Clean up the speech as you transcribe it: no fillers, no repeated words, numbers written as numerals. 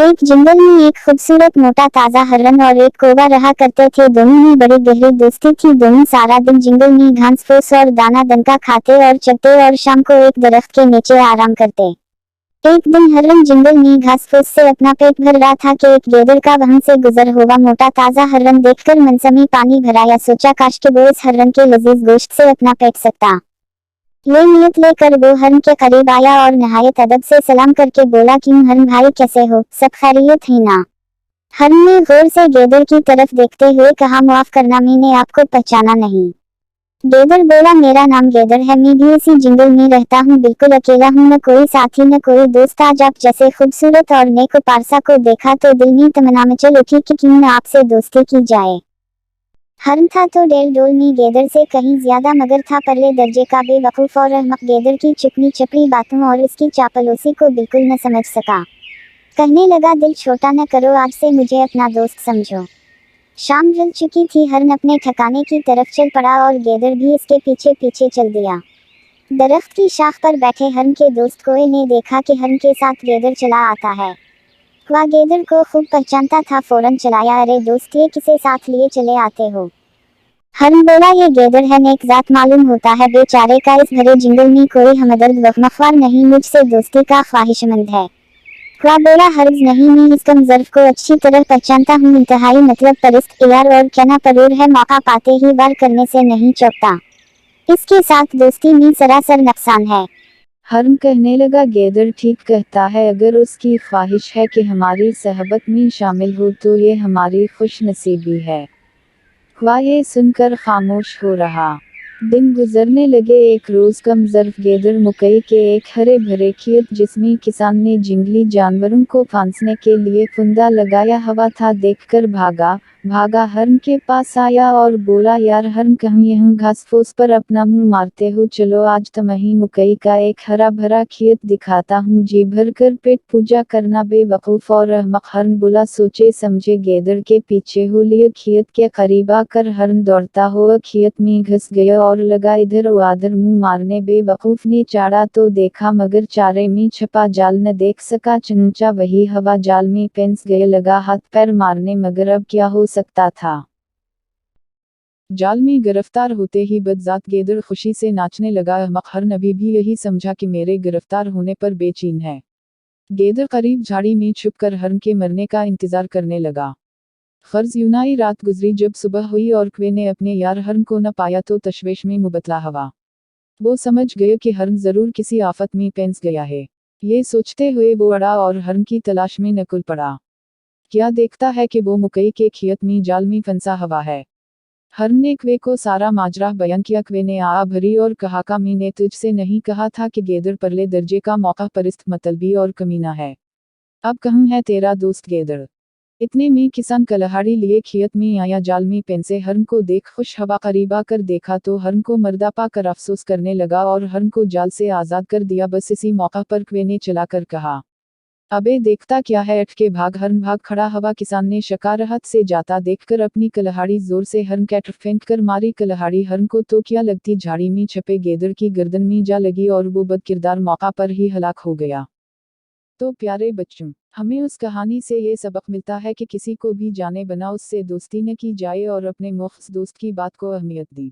एक जंगल में एक खूबसूरत मोटा ताजा हरण और एक कौवा रहा करते थे। दोनों में बड़ी गहरी दोस्ती थी। दोनों सारा दिन जंगल में घास फूस और दाना दनका खाते और चरते और शाम को एक दरख्त के नीचे आराम करते। एक दिन हरण जंगल में घास फूस से अपना पेट भर रहा था कि एक गैदर का वहां से गुजर हुआ। मोटा ताजा हरण देखकर मनसा में पानी भराया। सोचा काश के वो इस हरण के लजीज गोश्त से अपना पेट सकता। ये नियत लेकर वो हरण के करीब आया और नहायत अदब से सलाम करके बोला, क्यों हरण भाई, कैसे हो, सब खैरियत ही ना? हरण ने गौर से गैदर की तरफ देखते हुए कहा, माफ करना, मैंने आपको पहचाना नहीं। गैदर बोला, मेरा नाम गैदर है, मैं भी इसी जंगल में रहता हूँ, बिल्कुल अकेला हूँ, न कोई साथी न कोई दोस्त। आज आप जैसे खूबसूरत और नेक पारसा को देखा तो दिल में तमन्ना मचल उठी कि क्यों न आपसे दोस्ती की जाए। हरण था तो डेल डोल में गैदर से कहीं ज्यादा मगर था परले दर्जे का बेवकूफ और अहमक। गैदर की चिकनी चपड़ी बातों और इसकी चापलूसी को बिल्कुल न समझ सका। कहने लगा, दिल छोटा न करो, आज से मुझे अपना दोस्त समझो। शाम ढल चुकी थी। हरण अपने ठिकाने की तरफ चल पड़ा और गैदर भी इसके पीछे पीछे चल दिया। दरख्त की शाख पर बैठे हरण के दोस्त कोए ने देखा कि हरण के साथ गैदर चला आता है। वह गैदर को खूब पहचानता था, फौरन चलाया, अरे दोस्त, ये किसे साथ लिए चले आते हो? हरण बोला, ये गैदर है, नेक जात मालूम होता है, बेचारे का इस भरे जंगल में कोई हमदर्द वफमख्वार नहीं, मुझसे दोस्ती का ख्वाहिशमंद है। वह बोला, हर्ज नहीं, मैं इस कम ज़र्फ को अच्छी तरह पहचानता हूँ, इंतहाई मतलब परिस्त यार और कहना परूर है, मौका पाते ही वार करने से नहीं चौकता। इसके साथ दोस्ती में सरासर नुकसान है। हरण कहने लगा, गैदर ठीक कहता है, अगर उसकी ख्वाहिश है कि हमारी सहबत में शामिल हो तो ये हमारी खुश नसीबी है। वह ये सुनकर खामोश हो रहा। दिन गुजरने लगे। एक रोज कम ज़र्फ गैदर मकई के एक हरे भरे खेत जिसमें किसान ने जंगली जानवरों को फांसने के लिए फंदा लगाया हवा था देखकर भागा हरण के पास आया और बोला, यार हरण, कहीं यहाँ घास फूस पर अपना मुंह मारते हो, चलो आज तुम्हें मकई का एक हरा भरा खेत दिखाता हूँ, जी भर कर पेट पूजा करना। बेवकूफ और अहमक हरण बोला, सोचे समझे गैदर के पीछे हो लिए। खेत के करीब आकर हरण दौड़ता हुआ खेत में घुस गया और लगा इधर उधर मुंह मारने। बेवकूफ ने चाड़ा तो देखा मगर चारे में छपा जाल न देख सका, चुनचा वही हवा जाल में फंस गया। लगा हाथ पैर मारने मगर अब क्या हो सकता था। जाल में गिरफ्तार होते ही बदजात गैदर खुशी से नाचने लगा। अहमक हरण अभी भी यही समझा कि मेरे गिरफ्तार होने पर बेचैन है। गैदर करीब झाड़ी में छुपकर हरण के मरने का इंतजार करने लगा। फर्ज यूनाई रात गुजरी। जब सुबह हुई और क्वे ने अपने यार हरण को न पाया तो तशवीश में मुबतला हवा। वो समझ गए कि हरण जरूर किसी आफत में फंस गया है। ये सोचते हुए वो अड़ा और हरण की तलाश में निकल पड़ा। क्या देखता है कि वो मकई के खेत में जाल में फंसा हुआ है। हरण ने क्वे को सारा माजरा बयान किया। क्वे ने आ भरी और कहा, का मैंने तुझसे नहीं कहा था कि गैदर परले दर्जे का मौका परिस्त मतलबी और कमीना है। अब कहाँ है तेरा दोस्त गैदर? इतने में किसान कलहाड़ी लिए खेत में आया। जाल में फंसे हरण को देख खुश हवा करीब आकर देखा तो हरण को मर्दा पाकर अफसोस करने लगा और हरण को जाल से आज़ाद कर दिया। बस इसी मौका पर क्वे ने चलाकर कहा, अबे देखता क्या है, अट के भाग। हरण भाग खड़ा हवा। किसान ने शकारहत से जाता देखकर अपनी कलहाड़ी जोर से हरण के तरफ फेंक कर मारी। कलहाड़ी हरण को तो क्या लगती, झाड़ी में छपे गैदर की गर्दन में जा लगी और वो बदकिरदार मौका पर ही हलाक हो गया। तो प्यारे बच्चों, हमें उस कहानी से ये सबक मिलता है कि किसी को भी जाने बना उससे दोस्ती न की जाए और अपने मुख्लिस दोस्त की बात को अहमियत दी।